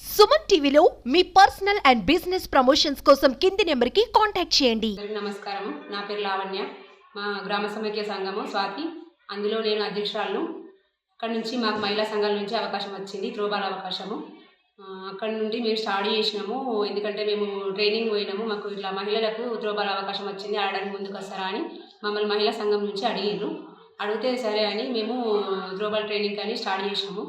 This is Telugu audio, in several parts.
సుమన్ టీవీలో మీ పర్సనల్ అండ్ బిజినెస్ ప్రమోషన్స్ కోసం కింది నెంబర్కి కాంటాక్ట్ చేయండి. నమస్కారం, నా పేరు లావణ్య. మా గ్రామ సమైక్య సంఘము స్వాతి, అందులో నేను అధ్యక్షురాలను. అక్కడి నుంచి మాకు మహిళా సంఘాల నుంచి అవకాశం వచ్చింది, త్రోబాల్ అవకాశము. అక్కడి నుండి మేము స్టార్ట్ చేసినాము. ఎందుకంటే మేము ట్రైనింగ్ పోయినాము, మాకు ఇట్లా మహిళలకు త్రోబాల్ అవకాశం వచ్చింది, ఆడడానికి ముందుకు వస్తారా అని మమ్మల్ని మహిళా సంఘం నుంచి అడిగారు. అడిగితే సరే అని మేము త్రోబాల్ ట్రైనింగ్ అని స్టార్ట్ చేసినాము.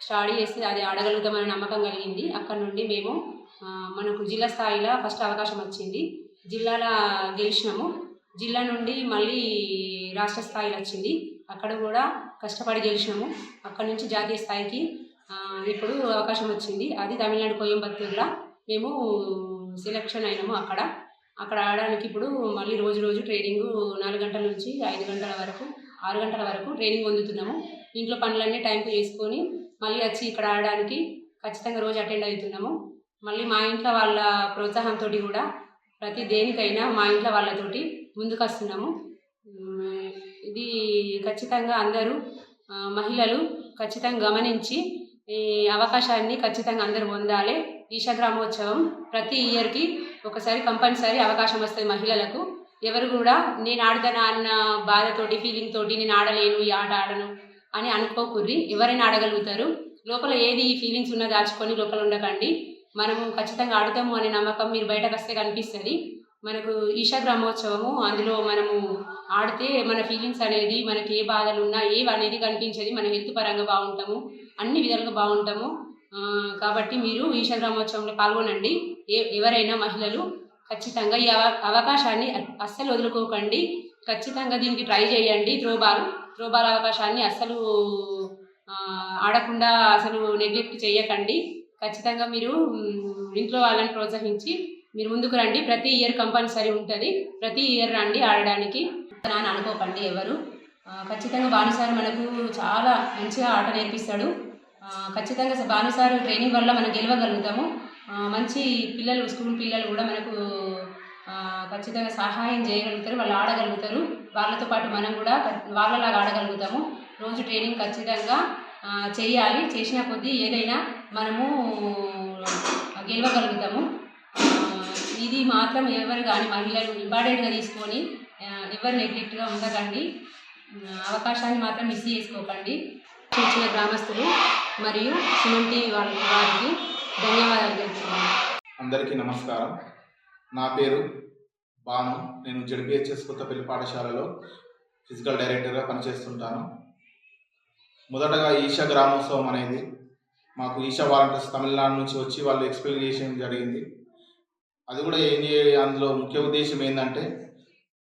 స్టార్ట్ చేసి అది ఆడగలుగుతామనే నమ్మకం కలిగింది. అక్కడ నుండి మేము మనకు జిల్లా స్థాయిలో ఫస్ట్ అవకాశం వచ్చింది, జిల్లాలో గెలిచినాము. జిల్లా నుండి మళ్ళీ రాష్ట్ర స్థాయిలో వచ్చింది, అక్కడ కూడా కష్టపడి గెలిచినాము. అక్కడ నుంచి జాతీయ స్థాయికి ఇప్పుడు అవకాశం వచ్చింది, అది తమిళనాడు కోయంబత్తూరులో మేము సెలెక్షన్ అయినాము. అక్కడ ఆడడానికి ఇప్పుడు మళ్ళీ రోజు ట్రైనింగ్ 4 గంటల నుంచి 5 గంటల వరకు 6 గంటల వరకు ట్రైనింగ్ పొందుతున్నాము. ఇంట్లో పనులన్నీ టైంకి చేసుకొని మళ్ళీ వచ్చి ఇక్కడ ఆడడానికి ఖచ్చితంగా రోజు అటెండ్ అవుతున్నాము. మళ్ళీ మా ఇంట్లో వాళ్ళ ప్రోత్సాహంతో కూడా ప్రతి దేనికైనా మా ఇంట్లో వాళ్ళతోటి ముందుకు వస్తున్నాము. ఇది ఖచ్చితంగా అందరూ మహిళలు ఖచ్చితంగా గమనించి ఈ అవకాశాన్ని ఖచ్చితంగా అందరూ పొందాలి. ఈషా గ్రామోత్సవం ప్రతి ఇయర్కి ఒకసారి కంపల్సరీ అవకాశం వస్తుంది మహిళలకు. ఎవరు కూడా నేను ఆడతానా అన్న బాధతోటి ఫీలింగ్ తోటి నేను ఆడలేను, ఈ ఆట ఆడను అని అనుకోకుర్రి. ఎవరైనా ఆడగలుగుతారు. లోపల ఏది ఫీలింగ్స్ ఉన్నా దాచుకొని లోపల ఉండకండి. మనము ఖచ్చితంగా ఆడతాము అనే నమ్మకం మీరు బయటకు వస్తే కనిపిస్తుంది. మనకు ఈషా గ్రామోత్సవము, అందులో మనము ఆడితే మన ఫీలింగ్స్ అనేది, మనకి ఏ బాధలు ఉన్నా ఏవి అనేది కనిపించేది. మన హెల్త్ పరంగా బాగుంటాము, అన్ని విధాలుగా బాగుంటాము. కాబట్టి మీరు ఈషా గ్రామోత్సవంలో పాల్గొనండి. ఎవరైనా మహిళలు ఖచ్చితంగా ఈ అవకాశాన్ని అస్సలు వదులుకోకండి. ఖచ్చితంగా దీనికి ట్రై చేయండి. త్రోబాల్ అవకాశాన్ని అస్సలు ఆడకుండా అసలు నెగ్లెక్ట్ చేయకండి. ఖచ్చితంగా మీరు ఇంట్లో వాళ్ళని ప్రోత్సహించి మీరు ముందుకు రండి. ప్రతి ఇయర్ కంపల్సరీ ఉంటుంది, ప్రతి ఇయర్ రండి ఆడడానికి అని అనుకోకండి ఎవరు. ఖచ్చితంగా భానుసార్ మనకు చాలా మంచిగా ఆట నేర్పిస్తాడు. ఖచ్చితంగా భానుసార్ ట్రైనింగ్ వల్ల మనం గెలవగలుగుతాము. మంచి పిల్లలు, స్కూల్ పిల్లలు కూడా మనకు ఖచ్చితంగా సహాయం చేయగలుగుతారు, వాళ్ళు ఆడగలుగుతారు. వాళ్ళతో పాటు మనం కూడా వాళ్ళలాగా ఆడగలుగుతాము. రోజు ట్రైనింగ్ ఖచ్చితంగా చేయాలి. చేసిన కొద్దీ ఏదైనా మనము గెలవగలుగుతాము. ఇది మాత్రం ఎవరు కానీ మహిళలు ఇంపార్టెంట్గా తీసుకొని ఎవరు నెగ్లెక్ట్గా ఉండకండి. అవకాశాన్ని మాత్రం మిస్ చేసుకోకండి. ఇచ్చిన గ్రామస్తులు మరియు సుమన్ టీవీ వారికి ధన్యవాదాలు తెలుపుతున్నాను. అందరికీ నమస్కారం. నా పేరు బాను. నేను జెడ్పీహెచ్ఎస్ కొత్తపల్లి పాఠశాలలో ఫిజికల్ డైరెక్టర్గా పనిచేస్తుంటాను. మొదటగా ఈషా గ్రామోత్సవం అనేది మాకు ఈషా వాలంటీర్స్ తమిళనాడు నుంచి వచ్చి వాళ్ళు ఎక్స్ప్లెయిన్ చేయడం జరిగింది. అది కూడా అందులో ముఖ్య ఉద్దేశం ఏంటంటే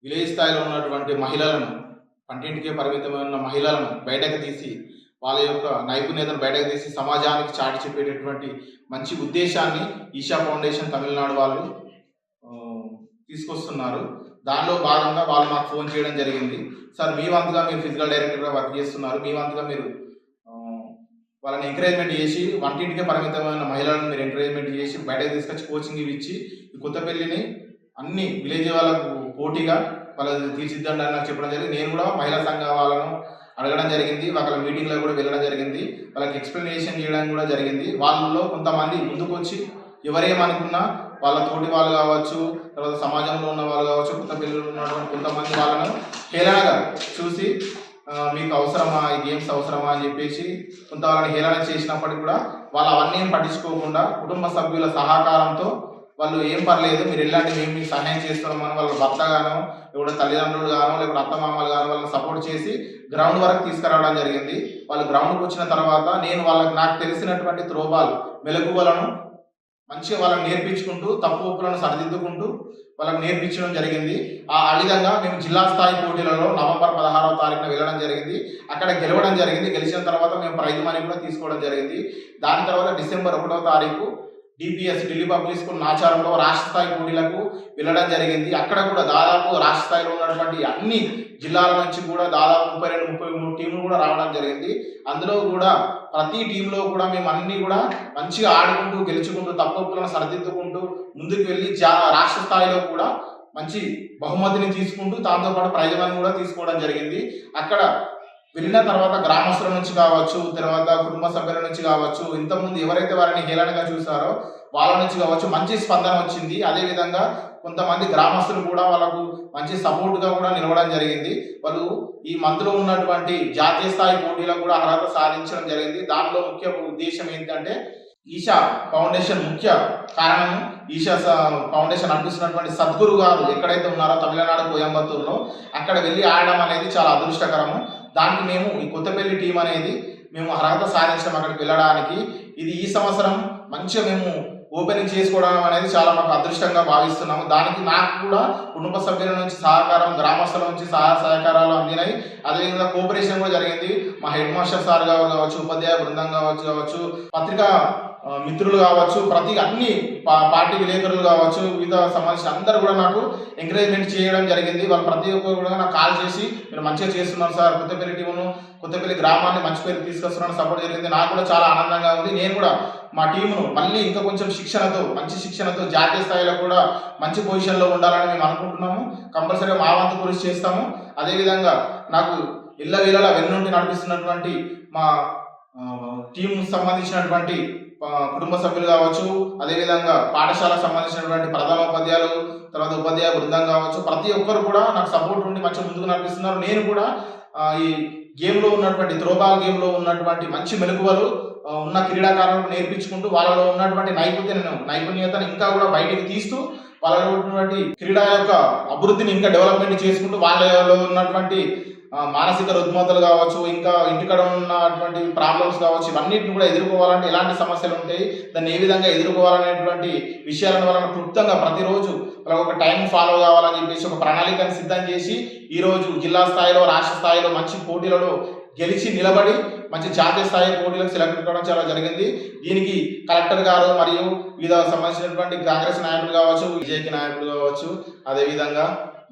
విలేజ్ స్థాయిలో ఉన్నటువంటి మహిళలను, పంటింటికే పరిమితమైన మహిళలను బయటకు తీసి వాళ్ళ యొక్క నైపుణ్యతను బయటకు తీసి సమాజానికి చాటి చెప్పేటటువంటి మంచి ఉద్దేశాన్ని ఈషా ఫౌండేషన్ తమిళనాడు వాళ్ళు తీసుకొస్తున్నారు. దానిలో భాగంగా వాళ్ళు మాకు ఫోన్ చేయడం జరిగింది. సార్, మీ వంతుగా మీరు ఫిజికల్ డైరెక్టర్గా వర్క్ చేస్తున్నారు, మీ వంతుగా మీరు వాళ్ళని ఎంకరేజ్మెంట్ చేసి వంటింటికే పరిమితమైన మహిళలను మీరు ఎంకరేజ్మెంట్ చేసి బయటకు తీసుకొచ్చి కోచింగ్ ఇచ్చి ఈ కొత్తపల్లిని అన్ని విలేజ్ వాళ్ళకు పోటీగా వాళ్ళు తీర్చిద్దండి అని నాకు చెప్పడం జరిగింది. నేను కూడా మహిళా సంఘ వాళ్ళను అడగడం జరిగింది, వాళ్ళ మీటింగ్లో కూడా వెళ్ళడం జరిగింది, వాళ్ళకి ఎక్స్ప్లెనేషన్ చేయడం కూడా జరిగింది. వాళ్ళలో కొంతమంది ముందుకు వచ్చి ఎవరేమనుకున్నా వాళ్ళ తోటి వాళ్ళు కావచ్చు, తర్వాత సమాజంలో ఉన్న వాళ్ళు కావచ్చు, కొత్త పిల్లలు ఉన్నటువంటి కొంతమంది వాళ్ళను హేళనగా చూసి మీకు అవసరమా, ఈ గేమ్స్ అవసరమా అని చెప్పేసి కొంత వాళ్ళని హేళన చేసినప్పటికీ కూడా వాళ్ళు అవన్నీ పట్టించుకోకుండా కుటుంబ సభ్యుల సహకారంతో వాళ్ళు ఏం పర్లేదు, మీరు ఎలాంటి మేము మీకు సహాయం చేస్తున్నామని వాళ్ళ భర్త గానో లేకపోతే తల్లిదండ్రులు గానో లేకపోతే అత్తమామలు గానో వాళ్ళని సపోర్ట్ చేసి గ్రౌండ్ వరకు తీసుకురావడం జరిగింది. వాళ్ళు గ్రౌండ్కి వచ్చిన తర్వాత నేను నాకు తెలిసినటువంటి త్రోబాల్ మెలకువలను మంచిగా వాళ్ళని నేర్పించుకుంటూ తప్పు ఒప్పులను సరిదిద్దుకుంటూ వాళ్ళకి నేర్పించడం జరిగింది. ఆ విధంగా మేము జిల్లా స్థాయి పోటీలలో నవంబర్ 16వ తారీఖున వెళ్ళడం జరిగింది. అక్కడ గెలవడం జరిగింది. గెలిచిన తర్వాత మేము ప్రైజ్ మనీ కూడా తీసుకోవడం జరిగింది. దాని తర్వాత డిసెంబర్ 1వ తారీఖు డిపిఎస్ ఢిల్లీ పబ్లిక్ స్కూల్ నాచారంలో రాష్ట్ర స్థాయి పోటీలకు వెళ్ళడం జరిగింది. అక్కడ కూడా దాదాపు రాష్ట్ర స్థాయిలో ఉన్నటువంటి అన్ని జిల్లాల నుంచి కూడా దాదాపు 32-33 టీంలు కూడా రావడం జరిగింది. అందులో కూడా ప్రతి టీంలో కూడా మేము అన్ని కూడా మంచిగా ఆడుకుంటూ గెలుచుకుంటూ తప్పులను సరిదిద్దుకుంటూ ముందుకు వెళ్ళి రాష్ట్ర స్థాయిలో కూడా మంచి బహుమతిని తీసుకుంటూ దాంతోపాటు ప్రైజ్ మనీ కూడా తీసుకోవడం జరిగింది. అక్కడ వెళ్ళిన తర్వాత గ్రామస్తుల నుంచి కావచ్చు, తర్వాత కుటుంబ సభ్యుల నుంచి కావచ్చు, ఇంతకుముందు ఎవరైతే వారిని హేళనగా చూసారో వాళ్ళ నుంచి కావచ్చు మంచి స్పందన వచ్చింది. అదేవిధంగా కొంతమంది గ్రామస్తులు కూడా వాళ్ళకు మంచి సపోర్ట్గా కూడా నిలవడం జరిగింది. వాళ్ళు ఈ మంత్లో ఉన్నటువంటి జాతీయ స్థాయి పోటీలకు కూడా అర్హత సాధించడం జరిగింది. దానిలో ముఖ్య ఉద్దేశం ఏంటంటే ఈషా ఫౌండేషన్ ముఖ్య కారణము. ఈషా ఫౌండేషన్ నడిపిస్తున్నటువంటి సద్గురు గారు ఎక్కడైతే ఉన్నారో తమిళనాడు కోయంబత్తూరులో అక్కడ వెళ్ళి ఆడడం అనేది చాలా అదృష్టకరము. దానికి మేము ఈ కొత్తపల్లి టీం అనేది మేము అర్హత సాధించడం అక్కడికి వెళ్ళడానికి. ఇది ఈ సంవత్సరం మంచిగా మేము ఓపెనింగ్ చేసుకోవడం అనేది చాలా మాకు అదృష్టంగా భావిస్తున్నాము. దానికి నాకు కూడా కుటుంబ సభ్యుల నుంచి సహకారం, గ్రామస్తుల నుంచి సహకారాలు అందినాయి. అదేవిధంగా కోఆపరేషన్ కూడా జరిగింది. మా హెడ్ మాస్టర్ సార్ కావచ్చు, ఉపాధ్యాయ బృందం కావచ్చు, పత్రికా మిత్రులు కావచ్చు, ప్రతి అన్ని పార్టీ విలేకరులు కావచ్చు, వివిధ సంబంధించిన అందరూ కూడా నాకు ఎంకరేజ్మెంట్ చేయడం జరిగింది. వాళ్ళు ప్రతి ఒక్కరు కూడా నాకు కాల్ చేసి మీరు మంచిగా చేస్తున్నారు సార్, కొత్తపల్లి టీమును, కొత్తపల్లి గ్రామాన్ని మంచి పేరు తీసుకొస్తున్నాను సపోర్ట్ జరిగింది. నాకు కూడా చాలా ఆనందంగా ఉంది. నేను కూడా మా టీమును మళ్ళీ ఇంకా కొంచెం మంచి శిక్షణతో జాతీయ స్థాయిలో కూడా మంచి పొజిషన్లో ఉండాలని మేము అనుకుంటున్నాము. కంపల్సరీగా మా వంతు కృషి చేస్తాము. అదేవిధంగా నాకు ఇళ్ళ వెన్నుండి నడిపిస్తున్నటువంటి మా టీం సంబంధించినటువంటి కుటుంబ సభ్యులు కావచ్చు, అదేవిధంగా పాఠశాలకు సంబంధించినటువంటి ప్రధానోపాధ్యాయులు, తర్వాత ఉపాధ్యాయ బృందం కావచ్చు, ప్రతి ఒక్కరు కూడా నాకు సపోర్ట్ ఉండి మంచిగా ముందుకు నడిపిస్తున్నారు. నేను కూడా ఈ గేమ్లో ఉన్నటువంటి త్రోబాల్ గేమ్లో ఉన్నటువంటి మంచి మెలకువలు ఉన్న క్రీడాకారులకు నేర్పించుకుంటూ వాళ్ళలో ఉన్నటువంటి నైపుణ్యతను ఇంకా కూడా బయటికి తీస్తూ వాళ్ళలో ఉన్నటువంటి క్రీడా యొక్క అభివృద్ధిని ఇంకా డెవలప్మెంట్ చేసుకుంటూ వాళ్ళలో ఉన్నటువంటి మానసిక రుగ్మతలు కావచ్చు, ఇంకా ఇంటికాడ ఉన్నటువంటి ప్రాబ్లమ్స్ కావచ్చు, ఇవన్నిటిని కూడా ఎదుర్కోవాలంటే ఎలాంటి సమస్యలు ఉంటాయి, దాన్ని ఏ విధంగా ఎదుర్కోవాలనేటువంటి విషయాలను వలన క్లుప్తంగా ప్రతిరోజు వాళ్ళకి ఒక టైం ఫాలో కావాలని చెప్పేసి ఒక ప్రణాళికను సిద్ధం చేసి ఈరోజు జిల్లా స్థాయిలో, రాష్ట్ర స్థాయిలో మంచి పోటీలలో గెలిచి నిలబడి మంచి జాతీయ స్థాయి పోటీలకు సెలెక్ట్ కావడం చాలా జరిగింది. దీనికి కలెక్టర్ గారు మరియు వివిధ సంబంధించినటువంటి కాంగ్రెస్ నాయకులు కావచ్చు, బీజేపీ నాయకులు కావచ్చు, అదేవిధంగా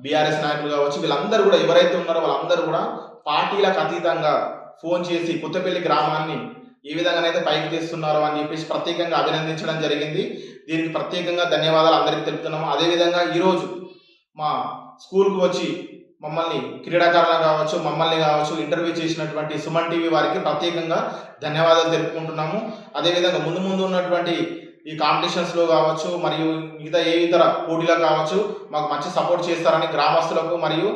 బీఆర్ఎస్ నాయకులు కావచ్చు, వీళ్ళందరూ కూడా ఎవరైతే ఉన్నారో వాళ్ళందరూ కూడా పార్టీలకు అతీతంగా ఫోన్ చేసి కొత్తపల్లి గ్రామాన్ని ఏ విధంగానైతే పైకి తీస్తున్నారో అని చెప్పేసి ప్రత్యేకంగా అభినందించడం జరిగింది. దీనికి ప్రత్యేకంగా ధన్యవాదాలు అందరికీ తెలుపుతున్నాము. అదేవిధంగా ఈరోజు మా స్కూల్కి వచ్చి మమ్మల్ని క్రీడాకారులను కావచ్చు, మమ్మల్ని కావచ్చు ఇంటర్వ్యూ చేసినటువంటి సుమన్ టీవీ వారికి ప్రత్యేకంగా ధన్యవాదాలు తెలుపుకుంటున్నాము. అదేవిధంగా ముందు ఉన్నటువంటి ఈ కాంపిటీషన్స్లో కావచ్చు మరియు మిగతా ఏ ఇతర పోటీలకు కావచ్చు మాకు మంచి సపోర్ట్ చేస్తారని గ్రామస్తులకు మరియు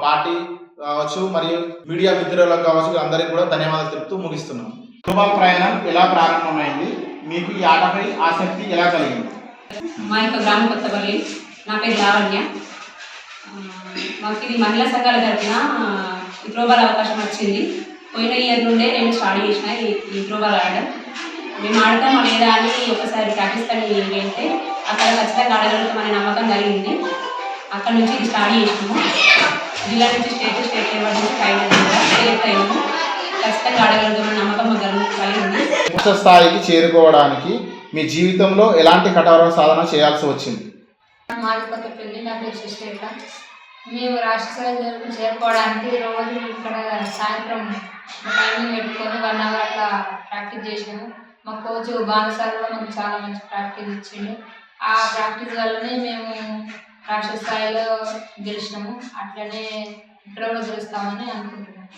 పార్టీ కావచ్చు మరియు మీడియా మిత్రులకు కావచ్చు అందరికీ కూడా ధన్యవాదాలు తెలుపుతూ ముగిస్తున్నాము. త్రోబాల్ ప్రయాణం ఎలా ప్రారంభమైంది, మీకు ఈ ఆటపై ఆసక్తి ఎలా కలిగింది? మా యొక్క గ్రామం కొత్తపల్లి, నా పేరు లావణ్య. మాకు ఇది మహిళా సంఘాల తరఫున ఈ త్రోబాల్ అవకాశం వచ్చింది. పోయిన ఇయర్ నుండే నేను స్టార్ట్ చేసిన ఈ త్రోబాల్ ఆడడం. మేము ఆడతామా లేదా అని ఒకసారి ప్రాక్టీస్ అని వెళ్తే అక్కడ ఖచ్చితంగా ఆడగలుగుతామనే నమ్మకం కలిగింది. అక్కడ నుంచి ఇది స్టార్ట్ చేసినాము. జిల్లా నుంచి స్టేట్ లెవెల్ నుంచి ఫైనల్ సెలెక్ట్ అయినాము. ఖచ్చితంగా ఆడగలుగుతామనే నమ్మకం కలిగింది. ఉన్నత స్థాయికి చేరుకోవడానికి మీ జీవితంలో ఎలాంటి కఠోర సాధన చేయాల్సి వచ్చింది? మాది కొత్తపల్లి, నా పేరు సుశ్రేఖ. మేము రాష్ట్ర స్థాయి చేరుకోవడానికి రోజు ఇక్కడ సాయంత్రం టైమింగ్ పెట్టుకొని 1 hour అట్లా ప్రాక్టీస్ చేసినాము. మా కోచ్ బాలసార్ కూడా మాకు చాలా మంచి ప్రాక్టీస్ ఇచ్చిండు. ఆ ప్రాక్టీస్ వల్లనే మేము రాష్ట్ర స్థాయిలో గెలిచినాము. అట్లనే ఇక్కడ కూడా గెలుస్తామని అనుకుంటున్నాము.